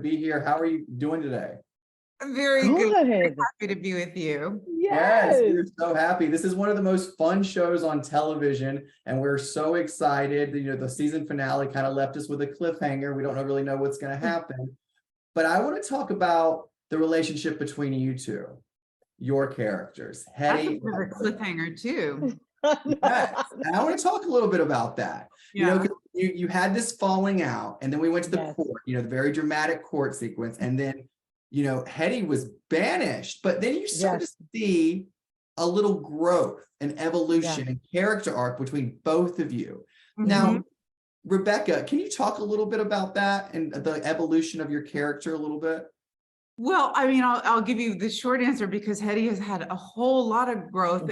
be here. How are you doing today? Very good. Happy to be with you. Yes, we're so happy. This is one of the most fun shows on television, and we're so excited. You know, the season finale kind of left us with a cliffhanger. We don't really know what's going to happen. But I want to talk about the relationship between you two, your characters, Hetty. That's a cliffhanger too. Yes. And I want to talk a little bit about that. You know, 'cause you had this falling out, and then we went to the court, you know, the very dramatic court sequence, and then, you know, Hetty was banished, but then you start to see a little growth and evolution and character arc between both of you. Now, Rebecca, can you talk a little bit about that and the evolution of your character a little bit? Well, I mean, I'll give you the short answer because Hetty has had a whole lot of growth,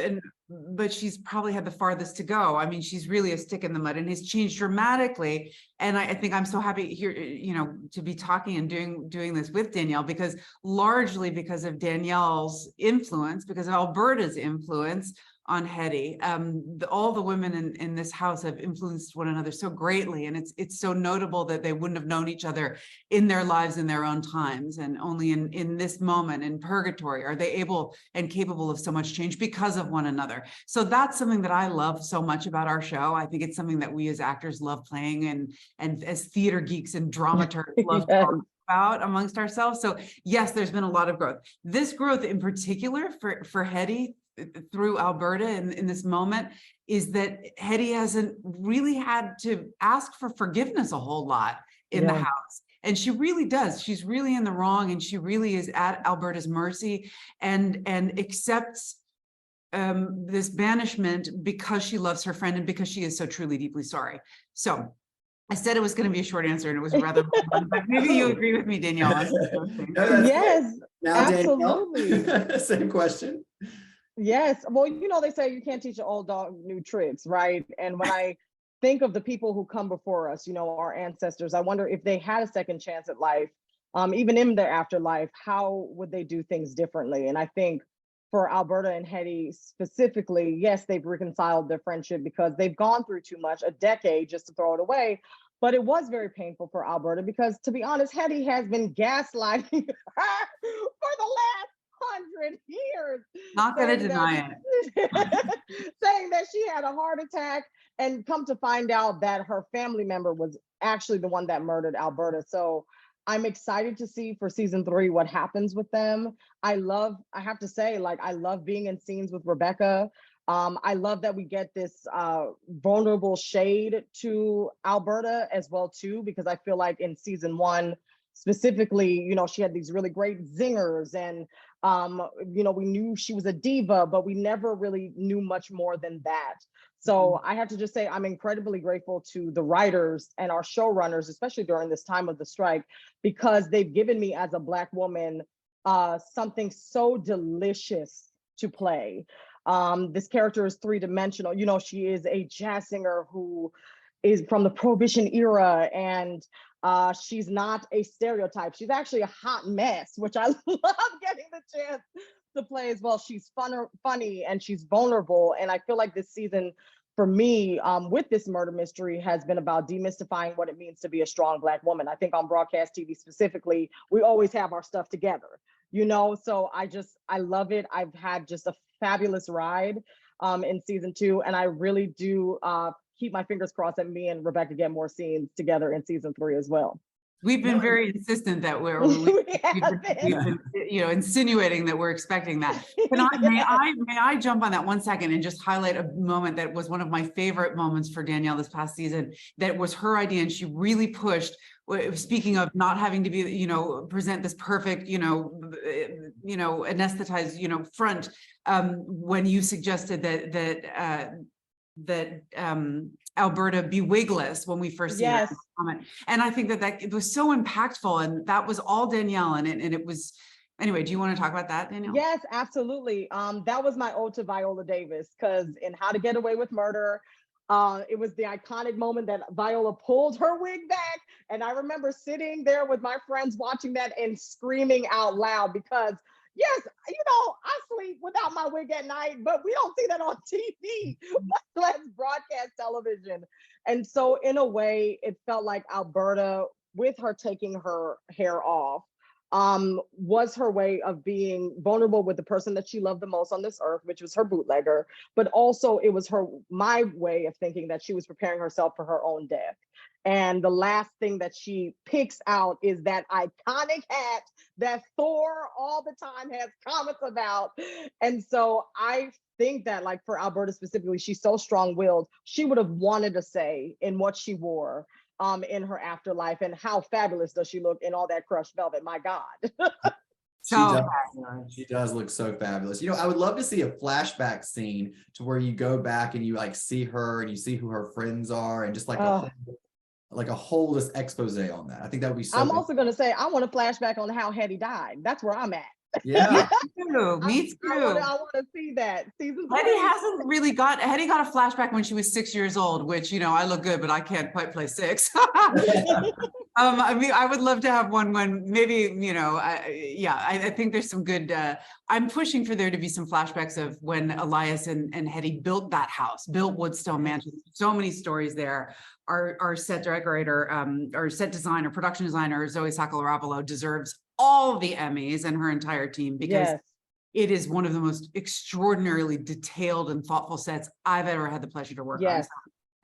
but she's probably had the farthest to go. I mean, she's really a stick in the mud and has changed dramatically. And I think I'm so happy here, you know, to be talking and doing this with Danielle, because largely because of Danielle's influence, because of Alberta's influence on Hetty. All the women in this house have influenced one another so greatly, and it's so notable that they wouldn't have known each other in their lives in their own times, and only in this moment in purgatory are they able and capable of so much change because of one another. So that's something that I love so much about our show. I think it's something that we as actors love playing, and as theater geeks and dramaturgs love talking about amongst ourselves. So yes, there's been a lot of growth. This growth in particular for Hetty through Alberta in this moment is that Hetty hasn't really had to ask for forgiveness a whole lot in the house. And she really does. She's really in the wrong, and she really is at Alberta's mercy and accepts this banishment because she loves her friend and because she is so truly deeply sorry. So I said it was going to be a short answer, and it was rather long, but maybe you agree with me, Danielle. Yes, now, absolutely. Danielle, same question. Yes. Well, you know, they say you can't teach an old dog new tricks, right? And when I think of the people who come before us, you know, our ancestors, I wonder if they had a second chance at life, even in their afterlife, how would they do things differently? And I think for Alberta and Hetty specifically, yes, they've reconciled their friendship because they've gone through too much, a decade just to throw it away. But it was very painful for Alberta because, to be honest, Hetty has been gaslighting her for the last 100 years. Not going to deny it. Saying that she had a heart attack, and come to find out that her family member was actually the one that murdered Alberta. So I'm excited to see for season 3 what happens with them. I have to say, like, I love being in scenes with Rebecca. I love that we get this vulnerable shade to Alberta as well too, because I feel like in season 1 specifically, you know, she had these really great zingers, and you know, we knew she was a diva, but we never really knew much more than that. So I have to just say I'm incredibly grateful to the writers and our showrunners, especially during this time of the strike, because they've given me, as a Black woman, something so delicious to play. This character is three-dimensional. You know, she is a jazz singer who is from the Prohibition era, and she's not a stereotype. She's actually a hot mess, which I love getting the chance to play as well. She's funny, and she's vulnerable. And I feel like this season, for me, with this murder mystery, has been about demystifying what it means to be a strong Black woman. I think on broadcast TV specifically, we always have our stuff together, you know? So I love it. I've had just a fabulous ride in season 2, and I really do keep my fingers crossed that me and Rebecca get more scenes together in season 3 as well. We've been very insistent that we've been, you know, insinuating that we're expecting that. May I jump on that 1 second and just highlight a moment that was one of my favorite moments for Danielle this past season? That was her idea, and she really pushed. Speaking of not having to be, you know, present this perfect, you know, anesthetized, you know, front. When you suggested that Alberta be wigless when we first see her comment. And I think that it was so impactful, and that was all Danielle, and it was, anyway, do you want to talk about that, Danielle? Yes, absolutely. That was my ode to Viola Davis, because in How to Get Away with Murder, it was the iconic moment that Viola pulled her wig back. And I remember sitting there with my friends watching that and screaming out loud, because yes, you know, I sleep without my wig at night, but we don't see that on TV, much less broadcast television. And so in a way, it felt like Alberta with her taking her hair off, was her way of being vulnerable with the person that she loved the most on this earth, which was her bootlegger. But also it was my way of thinking that she was preparing herself for her own death. And the last thing that she picks out is that iconic hat that Thor all the time has comments about. And so I think that, like, for Alberta specifically, she's so strong-willed. She would have wanted to say in what she wore in her afterlife, and how fabulous does she look in all that crushed velvet. My God. She does look so fabulous. I would love to see a flashback scene to where you go back and you like see her and you see who her friends are, and just like a whole this expose on that. I think that would be so. I'm also going to say, I want a flashback on how Hetty died. That's where I'm at. Yeah. Me too. I want to see that. Season 3. Hetty got a flashback when she was 6 years old, which, I look good, but I can't quite play 6. I mean, I would love to have one when maybe, I think there's some good, I'm pushing for there to be some flashbacks of when Elias and Hetty built that house, built Woodstone Mansion. So many stories there. Our set decorator, our set designer, production designer, Zoe Sacalaravalo, deserves all the Emmys, and her entire team, because it is one of the most extraordinarily detailed and thoughtful sets I've ever had the pleasure to work on. So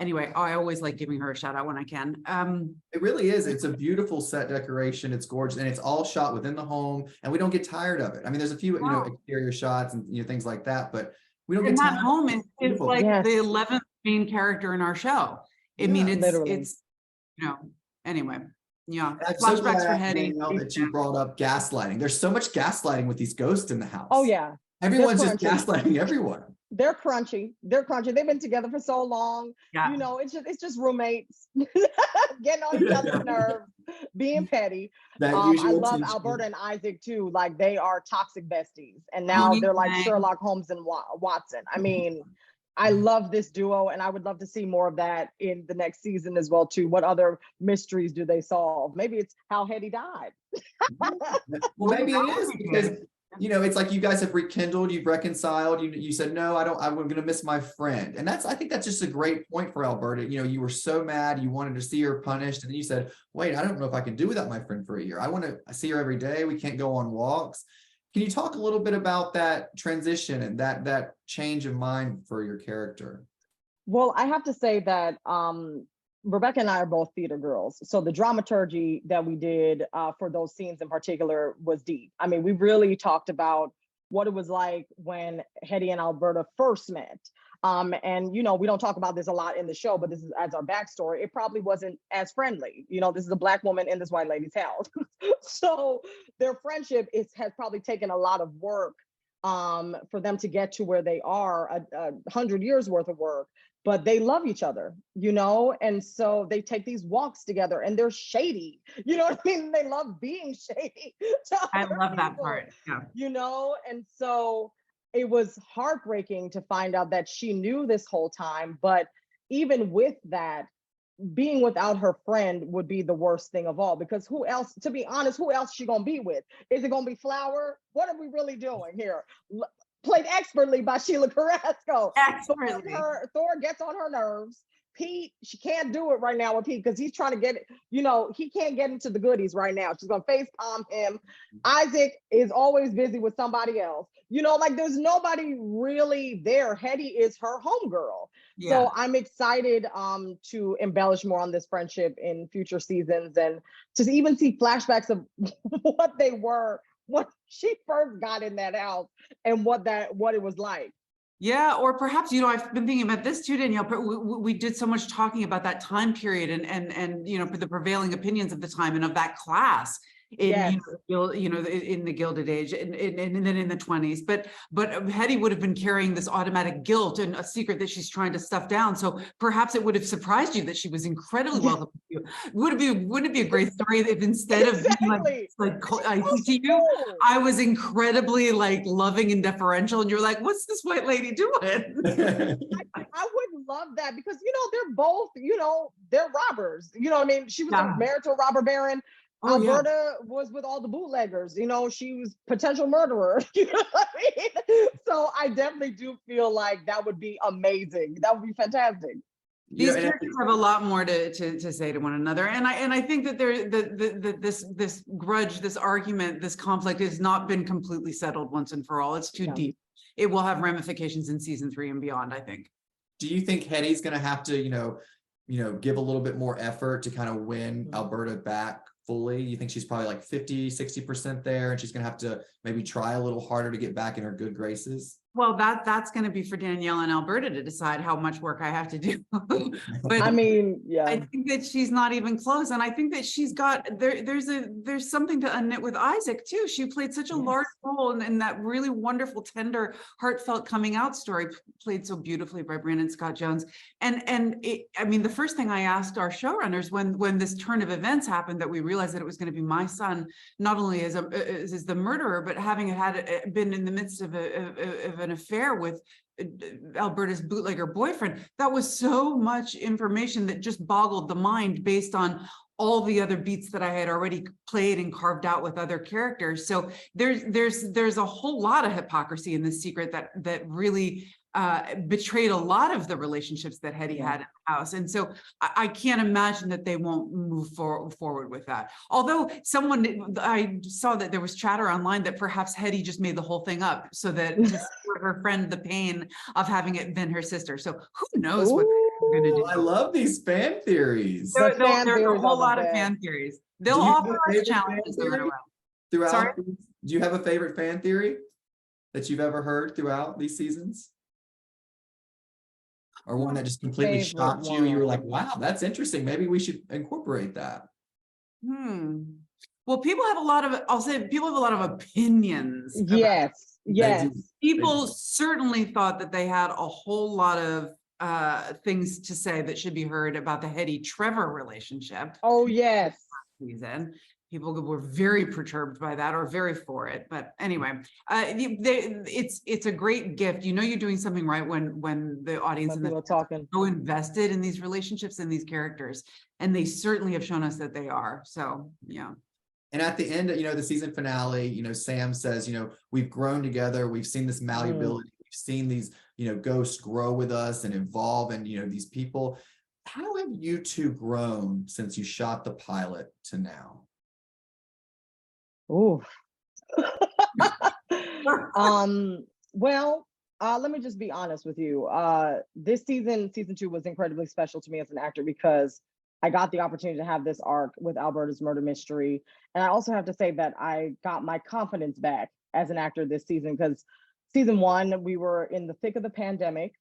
anyway, I always like giving her a shout out when I can. It really is. It's a beautiful set decoration. It's gorgeous, and it's all shot within the home, and we don't get tired of it. I mean, there's a few, exterior shots and things like that, but we don't get tired. That home is like the 11th main character in our show. I mean, it's anyway. Yeah, flashbacks for Hetty. That you brought up gaslighting. There's so much gaslighting with these ghosts in the house. Oh yeah, everyone's just gaslighting everyone. They're crunchy. They've been together for so long. Yeah. It's just roommates getting on each other's nerves, being petty. I love Alberta and Isaac too. Like, they are toxic besties, and now they're like Sherlock Holmes and Watson. I mean, I love this duo, and I would love to see more of that in the next season as well too. What other mysteries do they solve? Maybe it's how Hetty died. Well, maybe it is, because it's like you guys have rekindled, you've reconciled. You said, no, I'm going to miss my friend, and I think that's just a great point for Alberta. You were so mad, you wanted to see her punished, and then you said, wait, I don't know if I can do without my friend for a year. I want to see her every day. We can't go on walks. Can you talk a little bit about that transition and that change of mind for your character? Well, I have to say that Rebecca and I are both theater girls. So the dramaturgy that we did for those scenes in particular was deep. I mean, we really talked about what it was like when Hetty and Alberta first met. And, we don't talk about this a lot in the show, but this is as our backstory. It probably wasn't as friendly. This is a Black woman in this white lady's house. So their friendship has probably taken a lot of work for them to get to where they are, 100 years worth of work. But they love each other, and so they take these walks together, and they're shady. You know what I mean? They love being shady. I love that part. Yeah. And so it was heartbreaking to find out that she knew this whole time. But even with that, being without her friend would be the worst thing of all, because who else, to be honest, who else is she gonna be with? Is it gonna be Flower? What are we really doing here? Played expertly by Sheila Carrasco. Thor gets on her nerves. Pete, she can't do it right now with Pete because he's trying to get it, he can't get into the goodies right now. She's gonna face palm him. Isaac is always busy with somebody else. Like, there's nobody really there. Hetty is her homegirl. Yeah. So I'm excited to embellish more on this friendship in future seasons, and to even see flashbacks of what they were when she first got in that house and what it was like. Yeah, or perhaps, I've been thinking about this too, Danielle, but we did so much talking about that time period and the prevailing opinions of the time and of that class in in the Gilded Age and then in the 20s. But Hetty would have been carrying this automatic guilt and a secret that she's trying to stuff down. So perhaps it would have surprised you that she was incredibly welcome to you. Wouldn't it be a great story if instead of being like I see you, I was incredibly like loving and deferential, and you're like, what's this white lady doing? I would love that, because they're both, they're robbers. I mean, she was married to a robber baron. Alberta was with all the bootleggers, she was potential murderer. You know what I mean? So I definitely do feel like that would be amazing. That would be fantastic. These characters have a lot more to say to one another, and I think that this grudge, this argument, this conflict has not been completely settled once and for all. It's too deep. It will have ramifications in season 3 and beyond, I think. Do you think Hetty's going to have to, give a little bit more effort to kind of win Alberta back fully? You think she's probably like 50-60% there, and she's going to have to maybe try a little harder to get back in her good graces? Well, that's going to be for Danielle and Alberta to decide how much work I have to do. But I mean, yeah, I think that she's not even close, and I think that she's got there's something to unknit with Isaac too. She played such a large role in that really wonderful, tender, heartfelt coming out story, played so beautifully by Brandon Scott Jones. And I mean, the first thing I asked our showrunners when this turn of events happened, that we realized that it was going to be my son, not only as the murderer, but having been in the midst of an affair with Alberta's bootlegger boyfriend. That was so much information that just boggled the mind based on all the other beats that I had already played and carved out with other characters. So there's a whole lot of hypocrisy in this secret that really betrayed a lot of the relationships that Hetty had in the house. And so I can't imagine that they won't move forward with that. Although I saw that there was chatter online that perhaps Hetty just made the whole thing up so that to spare her friend the pain of having it been her sister. So who knows what they're going to do. I love these fan theories. There's a whole lot of fan theories. They'll offer us challenges no matter what. Throughout, do you have a favorite fan theory that you've ever heard throughout these seasons? Or one that just completely shocked you? You were like, wow, that's interesting. Maybe we should incorporate that. Well, people have a lot of opinions. Yes. People certainly thought that they had a whole lot of things to say that should be heard about the Hetty Trevor relationship. Oh, yes. Season. People were very perturbed by that, or very for it. But anyway, it's a great gift. You're doing something right when the audience and the talking so invested in these relationships and these characters, and they certainly have shown us that they are. So yeah. And at the end, the season finale, Sam says, we've grown together. We've seen this malleability. We've seen these, ghosts grow with us and evolve, and these people. How have you two grown since you shot the pilot to now? Oh, well, let me just be honest with you. This season 2 was incredibly special to me as an actor because I got the opportunity to have this arc with Alberta's murder mystery. And I also have to say that I got my confidence back as an actor this season, because season 1, we were in the thick of the pandemic.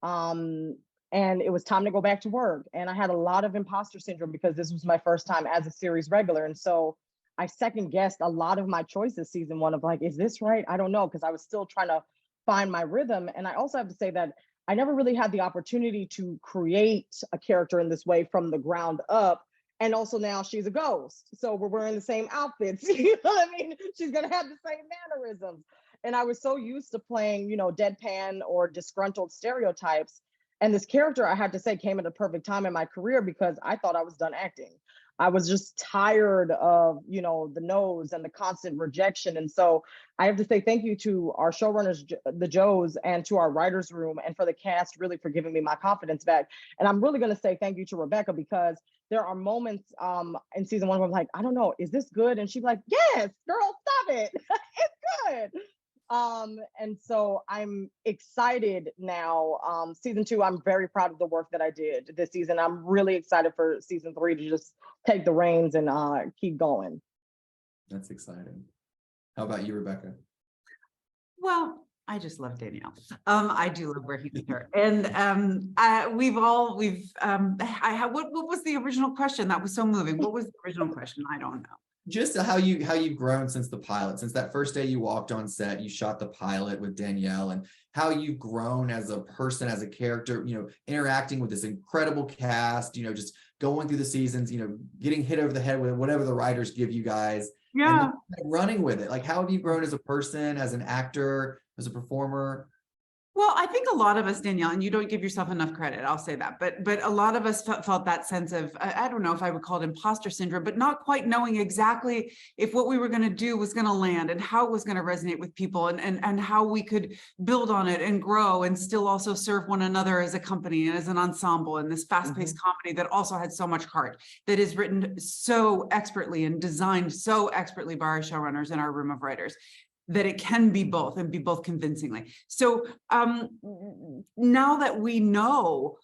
And it was time to go back to work. And I had a lot of imposter syndrome because this was my first time as a series regular. And so I second guessed a lot of my choices season 1 of like, is this right? I don't know, because I was still trying to find my rhythm. And I also have to say that I never really had the opportunity to create a character in this way from the ground up. And also now she's a ghost. So we're wearing the same outfits. You know what I mean? She's going to have the same mannerisms. And I was so used to playing, deadpan or disgruntled stereotypes. And this character, I had to say, came at a perfect time in my career because I thought I was done acting. I was just tired of, the no's and the constant rejection. And so I have to say thank you to our showrunners, the Joes, and to our writers' room, and for the cast really for giving me my confidence back. And I'm really going to say thank you to Rebecca, because there are moments in season 1 where I'm like, I don't know, is this good? And she's like, yes, girl, stop it. It's good. And so I'm excited now. Season 2, I'm very proud of the work that I did this season. I'm really excited for season 3 to just take the reins and keep going. That's exciting. How about you, Rebecca? Well, I just love Danielle. I do love working with her. And what was the original question? That was so moving. What was the original question? I don't know. Just how you've grown since the pilot, since that first day you walked on set, you shot the pilot with Danielle, and how you've grown as a person, as a character, interacting with this incredible cast, just going through the seasons, getting hit over the head with whatever the writers give you guys, and running with it. Like, how have you grown as a person, as an actor, as a performer? Well, I think a lot of us, Danielle, and you don't give yourself enough credit, I'll say that, but a lot of us felt that sense of, I don't know if I would call it imposter syndrome, but not quite knowing exactly if what we were going to do was going to land and how it was going to resonate with people, and how we could build on it and grow and still also serve one another as a company and as an ensemble in this fast-paced comedy that also had so much heart, that is written so expertly and designed so expertly by our showrunners and our room of writers, that it can be both and be both convincingly. So now that we know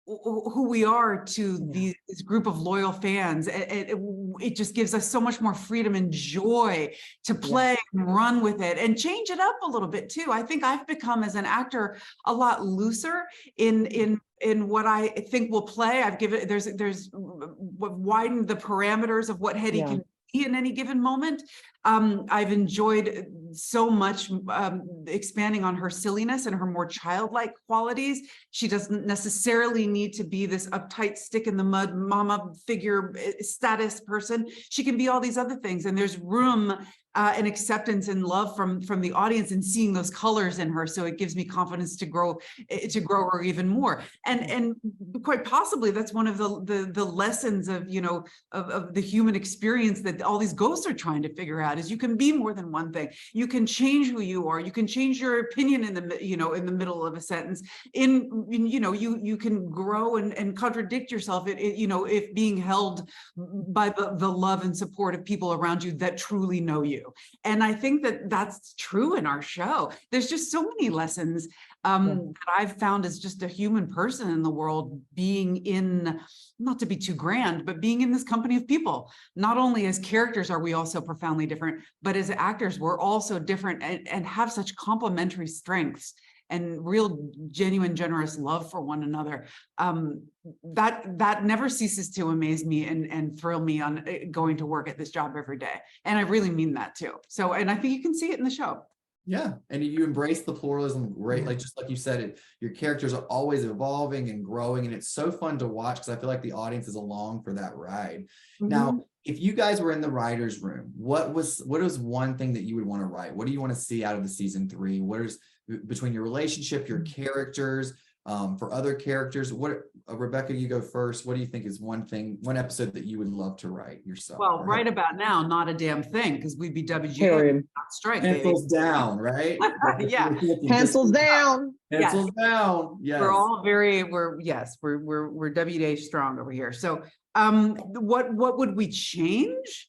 who we are to this group of loyal fans, it just gives us so much more freedom and joy to play and run with it and change it up a little bit too. I think I've become, as an actor, a lot looser in what I think will play. I've given, there's widened the parameters of what Hetty can be in any given moment. I've enjoyed so much expanding on her silliness and her more childlike qualities. She doesn't necessarily need to be this uptight, stick in the mud mama figure status person. She can be all these other things, and there's room and acceptance and love from the audience, and seeing those colors in her. So it gives me confidence to grow her even more. And quite possibly that's one of the lessons of, you know, of the human experience that all these ghosts are trying to figure out, is you can be more than one thing. You can change who you are. You can change your opinion in the, you know, in the middle of a sentence. You know, you can grow and contradict yourself, you know, if being held by the love and support of people around you that truly know you. And I think that that's true in our show. There's just so many lessons that I've found as just a human person in the world, being in, not to be too grand, but being in this company of people. Not only as characters are we also profoundly different, but as actors, we're also different and have such complementary strengths and real, genuine, generous love for one another. That never ceases to amaze me and thrill me on going to work at this job every day. And I really mean that too. So, and I think you can see it in the show. Yeah, and you embrace the pluralism, great. Like, just like you said, your characters are always evolving and growing, and it's so fun to watch, because I feel like the audience is along for that ride. Now, if you guys were in the writer's room, what was one thing that you would want to write? What do you want to see out of the season 3? What is between your relationship, your characters, for other characters? What, Rebecca, you go first. What do you think is one episode that you would love to write yourself? Well, right about now, not a damn thing, because we'd be WGA, not strike. Pencils down, right? Yeah, pencils down. Pencils down. Yes. We're all we're WGA strong over here. So, what would we change?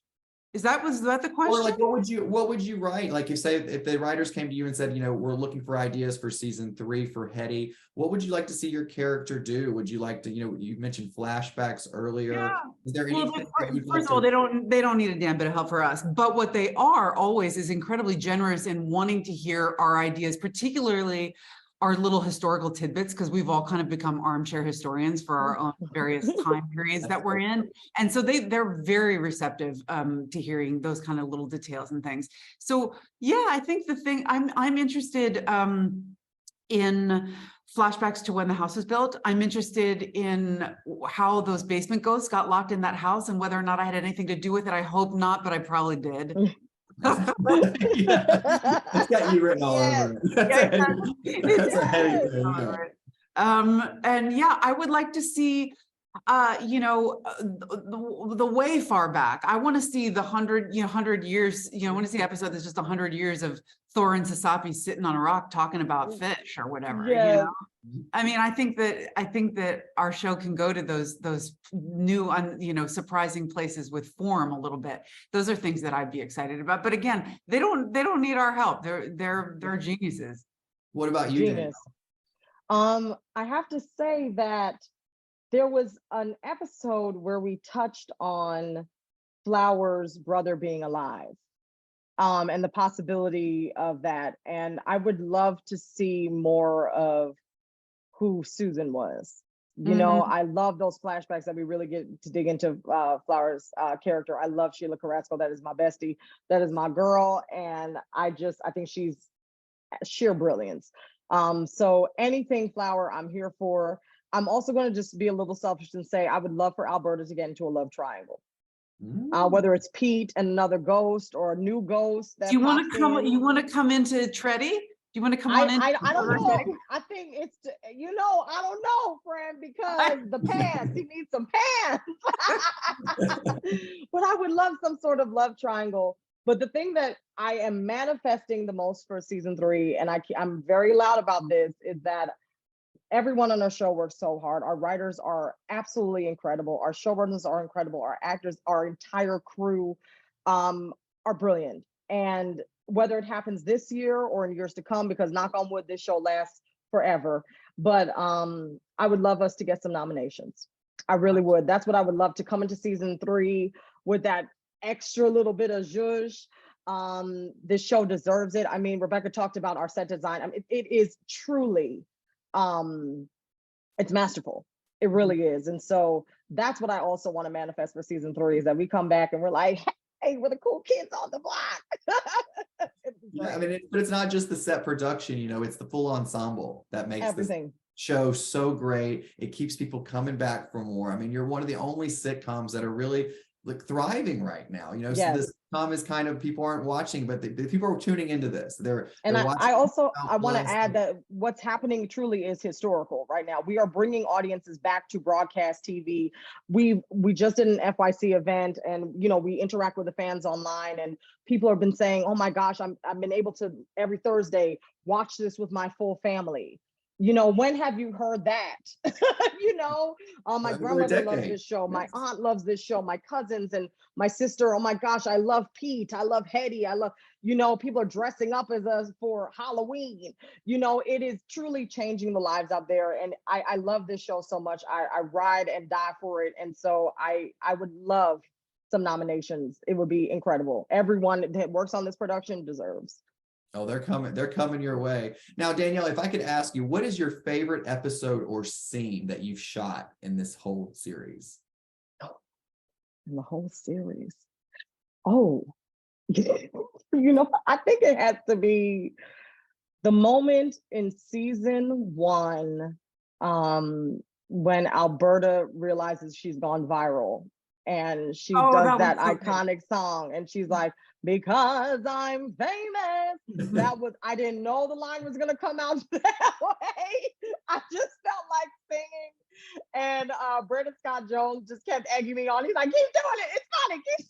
Was that the question? Or like, what would you write? Like, if the writers came to you and said, you know, we're looking for ideas for season 3 for Hetty, what would you like to see your character do? Would you like to, you know, you mentioned flashbacks earlier. Yeah. Is there anything? First of all, they don't need a damn bit of help for us. But what they are always is incredibly generous in wanting to hear our ideas, particularly our little historical tidbits, because we've all kind of become armchair historians for our own various time periods that we're in. And so they're very receptive to hearing those kind of little details and things. So yeah, I think the thing I'm interested in flashbacks to when the house was built. I'm interested in how those basement ghosts got locked in that house and whether or not I had anything to do with it. I hope not, but I probably did. It's got you written all over it. That's a Hetty thing. And yeah, I would like to see you know, the way far back. I want to see the 100 years, you know, I want to see an episode that's just 100 years of Thor and Sasapi sitting on a rock talking about fish or whatever. You know? I mean, I think that our show can go to those new, you know, surprising places with form a little bit. Those are things that I'd be excited about. But again, they don't need our help. They're geniuses. What about you, Danielle? I have to say that there was an episode where we touched on Flower's brother being alive, and the possibility of that. And I would love to see more of who Susan was. You know, I love those flashbacks that we really get to dig into Flower's character. I love Sheila Carrasco. That is my bestie. That is my girl. And I think she's sheer brilliance. So anything Flower, I'm here for. I'm also going to just be a little selfish and say I would love for Alberta to get into a love triangle. Whether it's Pete and another ghost or a new ghost. Do you want to come? You want to come into Treddy? you want to come on in? I don't know. I think it's, I don't know, friend, because the pants, he needs some pants. But I would love some sort of love triangle. But the thing that I am manifesting the most for season 3, and I'm very loud about this, is that everyone on our show works so hard. Our writers are absolutely incredible. Our showrunners are incredible. Our actors, our entire crew are brilliant. And whether it happens this year or in years to come, because knock on wood, this show lasts forever. But I would love us to get some nominations. I really would. That's what I would love, to come into season 3 with that extra little bit of zhuzh. This show deserves it. I mean, Rebecca talked about our set design. I mean, it is truly, it's masterful. It really is. And so that's what I also want to manifest for season 3, is that we come back and we're like, hey, we're the cool kids on the block. Yeah, I mean, but it's not just the set production, it's the full ensemble that makes everything. This show so great. It keeps people coming back for more. I mean, you're one of the only sitcoms that are really thriving right now, Yes. So this sitcom is kind of, people aren't watching, but the people are tuning into this. And I want to add that what's happening truly is historical right now. We are bringing audiences back to broadcast TV. We just did an FYC event, and we interact with the fans online, and people have been saying, oh my gosh, I've been able to every Thursday watch this with my full family. When have you heard that? My grandmother loves this show. My aunt loves this show. My cousins and my sister. Oh my gosh, I love Pete. I love Hetty. I love, people are dressing up as us for Halloween. It is truly changing the lives out there. And I love this show so much. I ride and die for it. And so I would love some nominations. It would be incredible. Everyone that works on this production deserves. Oh, they're coming your way. Now, Danielle, if I could ask you, what is your favorite episode or scene that you've shot in this whole series? In the whole series? Oh, I think it has to be the moment in season 1 when Alberta realizes she's gone viral. And she does that iconic song, and she's like, because I'm famous. I didn't know the line was gonna come out that way. I just felt like singing. And Brandon Scott Jones just kept egging me on. He's like, keep doing it, it's funny, keep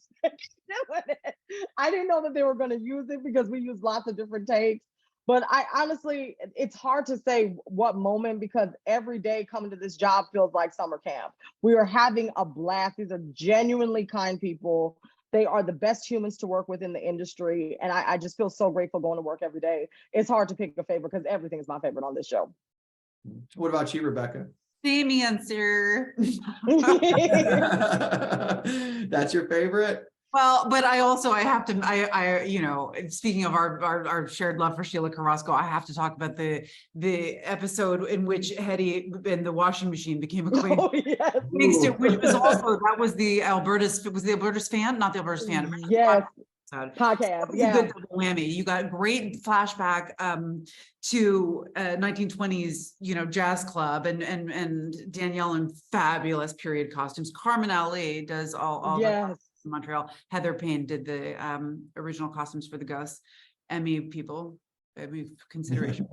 doing it. I didn't know that they were gonna use it, because we use lots of different takes. But I honestly, it's hard to say what moment, because every day coming to this job feels like summer camp. We are having a blast. These are genuinely kind people. They are the best humans to work with in the industry. And I just feel so grateful going to work every day. It's hard to pick a favorite, because everything is my favorite on this show. What about you, Rebecca? Same answer. That's your favorite? Well, but I have to, speaking of our shared love for Sheila Carrasco, I have to talk about the episode in which Hetty and the washing machine became acquainted. Oh, yes. Which was also, that was the Alberta's fan, not the Alberta's fan. Yes. Podcast. Yeah. Good double whammy. You got great flashback to 1920s, jazz club, and Danielle in fabulous period costumes. Carmen Ali does all yes. In Montreal. Heather Payne did the original costumes for the Ghosts. Emmy consideration.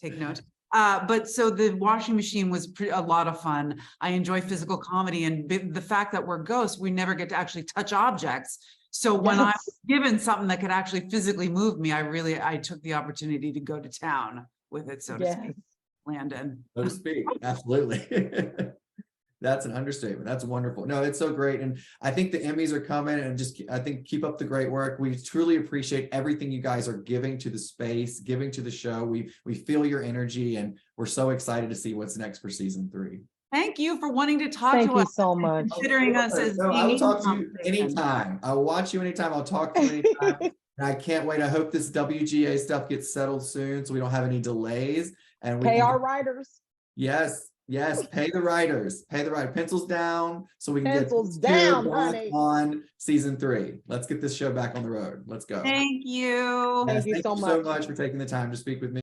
Take note. But so the washing machine was a lot of fun. I enjoy physical comedy, and the fact that we're ghosts, we never get to actually touch objects. So when I was given something that could actually physically move me, I took the opportunity to go to town with it, so to speak. Landon. So to speak, absolutely. That's an understatement. That's wonderful. No, it's so great. And I think the Emmys are coming, and I think keep up the great work. We truly appreciate everything you guys are giving to the space, giving to the show. We feel your energy, and we're so excited to see what's next for season 3. Thank you for wanting to talk Thank to you us. so much. Considering us as I will talk to you anytime. I'll watch you anytime. I'll talk to you anytime. And I can't wait. I hope this WGA stuff gets settled soon, so we don't have any delays. And we pay our writers. Yes. Pay the writers. Pencils down, so we can Pencils get down, honey. On season 3. Let's get this show back on the road. Let's go. Thank you. Thank you so much for taking the time to speak with me.